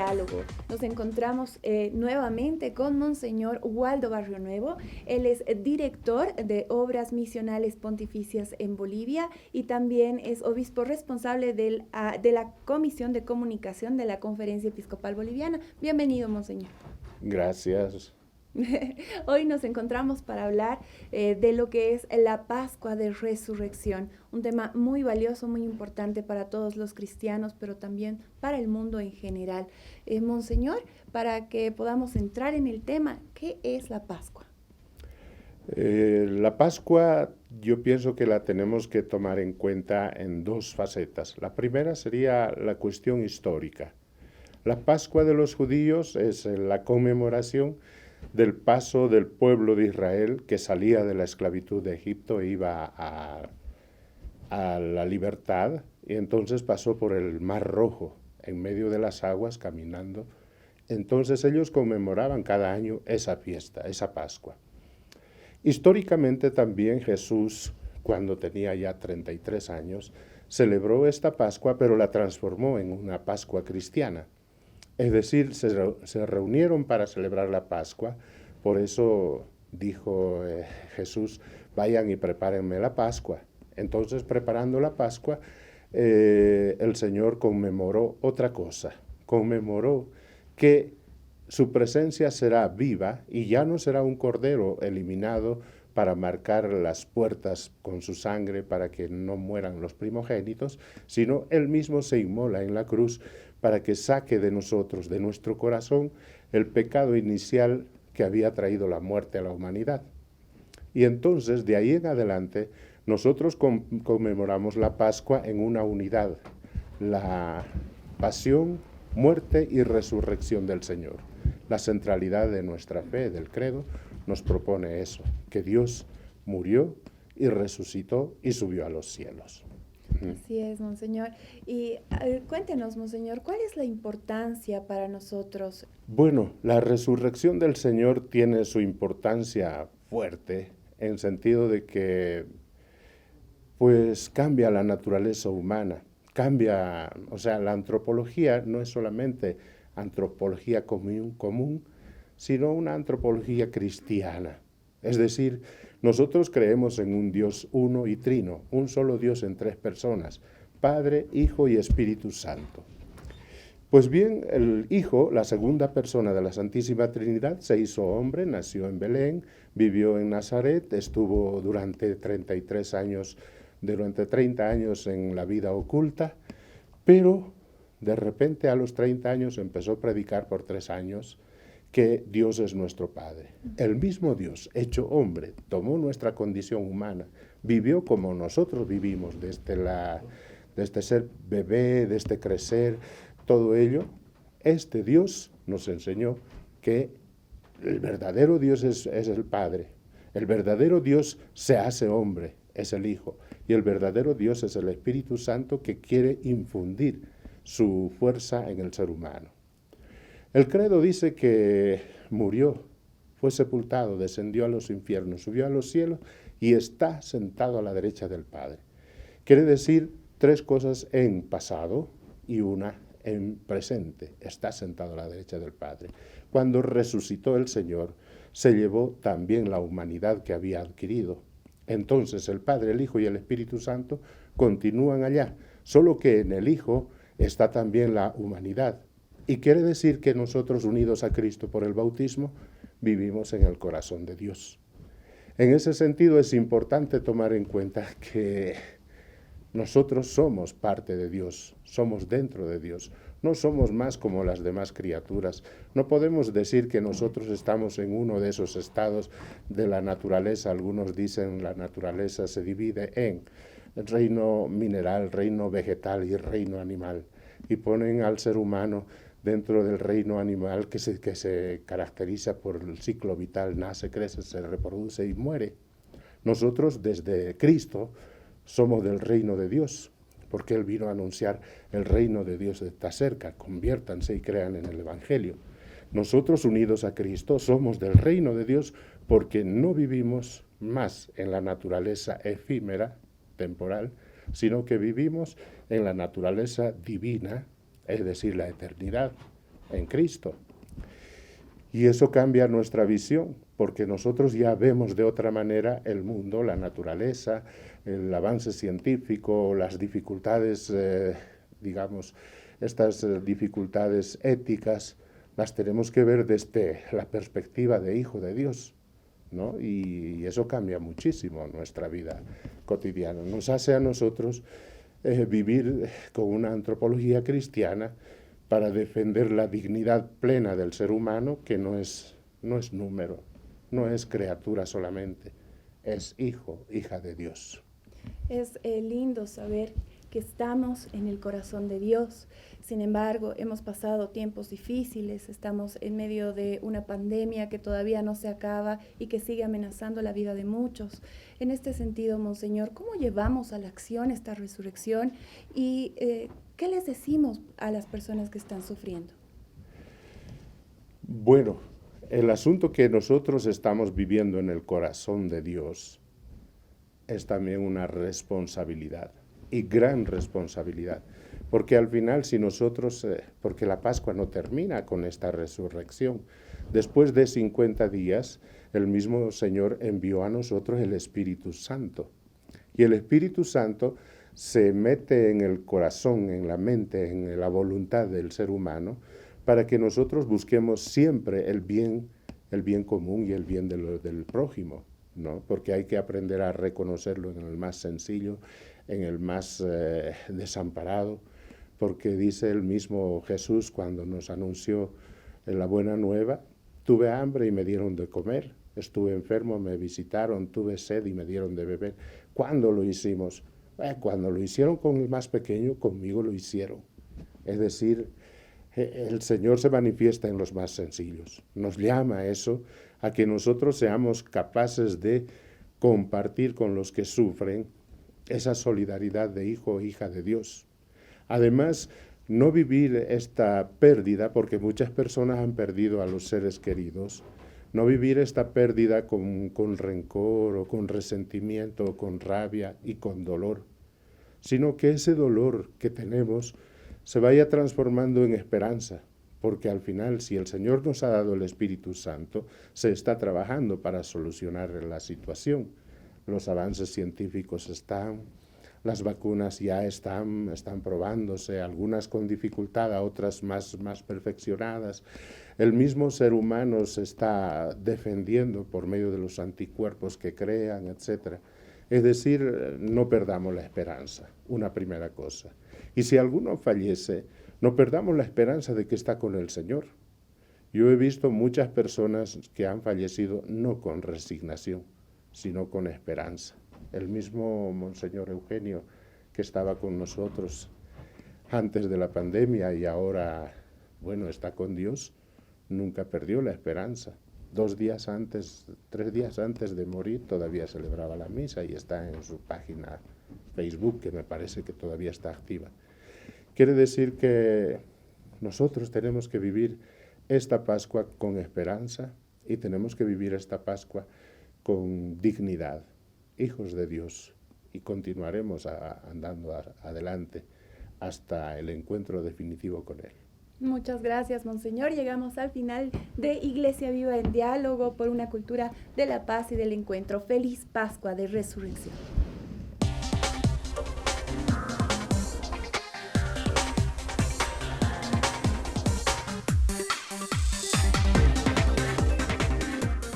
diálogo. Nos encontramos nuevamente con Monseñor Waldo Barrio Nuevo. Él es director de Obras Misionales Pontificias en Bolivia y también es obispo responsable de la Comisión de Comunicación de la Conferencia Episcopal Boliviana. Bienvenido, Monseñor. Gracias. Hoy nos encontramos para hablar de lo que es la Pascua de Resurrección, un tema muy valioso, muy importante para todos los cristianos, pero también para el mundo en general. Monseñor, para que podamos entrar en el tema, ¿qué es la Pascua? La Pascua yo pienso que la tenemos que tomar en cuenta en dos facetas. La primera sería la cuestión histórica. La Pascua de los judíos es la conmemoración del paso del pueblo de Israel que salía de la esclavitud de Egipto e iba a la libertad, y entonces pasó por el Mar Rojo, en medio de las aguas, caminando. Entonces ellos conmemoraban cada año esa fiesta, esa Pascua. Históricamente también Jesús, cuando tenía ya 33 años, celebró esta Pascua, pero la transformó en una Pascua cristiana. Es decir, se reunieron para celebrar la Pascua, por eso dijo Jesús, vayan y prepárenme la Pascua. Entonces, preparando la Pascua, el Señor conmemoró otra cosa, conmemoró que su presencia será viva y ya no será un cordero eliminado para marcar las puertas con su sangre para que no mueran los primogénitos, sino Él mismo se inmola en la cruz para que saque de nosotros, de nuestro corazón, el pecado inicial que había traído la muerte a la humanidad. Y entonces, de ahí en adelante, nosotros conmemoramos la Pascua en una unidad, la pasión, muerte y resurrección del Señor. La centralidad de nuestra fe, del credo, nos propone eso, que Dios murió y resucitó y subió a los cielos. Así es, Monseñor. Y cuéntenos, Monseñor, ¿cuál es la importancia para nosotros? Bueno, la resurrección del Señor tiene su importancia fuerte en sentido de que pues cambia la naturaleza humana, cambia, o sea, la antropología no es solamente antropología común, sino una antropología cristiana. Es decir, nosotros creemos en un Dios uno y trino, un solo Dios en tres personas, Padre, Hijo y Espíritu Santo. Pues bien, el Hijo, la segunda persona de la Santísima Trinidad, se hizo hombre, nació en Belén, vivió en Nazaret, estuvo durante 30 años en la vida oculta, pero de repente a los 30 años empezó a predicar por 3 años que Dios es nuestro Padre. El mismo Dios, hecho hombre, tomó nuestra condición humana, vivió como nosotros vivimos, desde ser bebé, desde crecer, todo ello. Este Dios nos enseñó que el verdadero Dios es el Padre. El verdadero Dios se hace hombre, es el Hijo. Y el verdadero Dios es el Espíritu Santo que quiere infundir su fuerza en el ser humano. El credo dice que murió, fue sepultado, descendió a los infiernos, subió a los cielos y está sentado a la derecha del Padre. Quiere decir 3 cosas en pasado y una en presente. Está sentado a la derecha del Padre. Cuando resucitó el Señor, se llevó también la humanidad que había adquirido. Entonces el Padre, el Hijo y el Espíritu Santo continúan allá, solo que en el Hijo está también la humanidad. Y quiere decir que nosotros, unidos a Cristo por el bautismo, vivimos en el corazón de Dios. En ese sentido es importante tomar en cuenta que nosotros somos parte de Dios, somos dentro de Dios, no somos más como las demás criaturas. No podemos decir que nosotros estamos en uno de esos estados de la naturaleza. Algunos dicen la naturaleza se divide en reino mineral, reino vegetal y reino animal. Y ponen al ser humano dentro del reino animal que se caracteriza por el ciclo vital, nace, crece, se reproduce y muere. Nosotros desde Cristo somos del reino de Dios, porque Él vino a anunciar el reino de Dios está cerca, conviértanse y crean en el Evangelio. Nosotros unidos a Cristo somos del reino de Dios porque no vivimos más en la naturaleza efímera, temporal, sino que vivimos en la naturaleza divina, es decir, la eternidad. en Cristo. Y eso cambia nuestra visión, porque nosotros ya vemos de otra manera el mundo, la naturaleza, el avance científico, las dificultades, digamos, estas dificultades éticas, las tenemos que ver desde la perspectiva de hijo de Dios, ¿no? Y eso cambia muchísimo nuestra vida cotidiana. Nos hace a nosotros vivir con una antropología cristiana para defender la dignidad plena del ser humano, que no es número, no es criatura solamente, es hijo, hija de Dios. Es lindo saber que estamos en el corazón de Dios. Sin embargo, hemos pasado tiempos difíciles, estamos en medio de una pandemia que todavía no se acaba y que sigue amenazando la vida de muchos. En este sentido, Monseñor, ¿cómo llevamos a la acción esta resurrección y qué les decimos a las personas que están sufriendo? Bueno, el asunto que nosotros estamos viviendo en el corazón de Dios es también una responsabilidad, y gran responsabilidad, porque al final si nosotros, porque la Pascua no termina con esta resurrección, después de 50 días el mismo Señor envió a nosotros el Espíritu Santo, y el Espíritu Santo se mete en el corazón, en la mente, en la voluntad del ser humano, para que nosotros busquemos siempre el bien común y el bien del prójimo, ¿no? Porque hay que aprender a reconocerlo en el más sencillo, en el más desamparado, porque dice el mismo Jesús cuando nos anunció la buena nueva: tuve hambre y me dieron de comer, estuve enfermo, me visitaron, tuve sed y me dieron de beber. ¿Cuándo lo hicimos? Cuando lo hicieron con el más pequeño, conmigo lo hicieron. Es decir, el Señor se manifiesta en los más sencillos. Nos llama a eso, a que nosotros seamos capaces de compartir con los que sufren esa solidaridad de hijo o hija de Dios. Además, no vivir esta pérdida, porque muchas personas han perdido a los seres queridos, no vivir esta pérdida con rencor o con resentimiento o con rabia y con dolor, sino que ese dolor que tenemos se vaya transformando en esperanza, porque al final, si el Señor nos ha dado el Espíritu Santo, se está trabajando para solucionar la situación. Los avances científicos están, las vacunas ya están probándose, algunas con dificultad, otras más perfeccionadas. El mismo ser humano se está defendiendo por medio de los anticuerpos que crean, etc. Es decir, no perdamos la esperanza, una primera cosa. Y si alguno fallece, no perdamos la esperanza de que está con el Señor. Yo he visto muchas personas que han fallecido no con resignación, sino con esperanza. El mismo Monseñor Eugenio, que estaba con nosotros antes de la pandemia y ahora, bueno, está con Dios, nunca perdió la esperanza. 3 días antes de morir todavía celebraba la misa y está en su página Facebook, que me parece que todavía está activa. Quiere decir que nosotros tenemos que vivir esta Pascua con esperanza y tenemos que vivir esta Pascua con dignidad, hijos de Dios, y continuaremos andando adelante hasta el encuentro definitivo con Él. Muchas gracias, Monseñor. Llegamos al final de Iglesia Viva en Diálogo por una cultura de la paz y del encuentro. Feliz Pascua de Resurrección.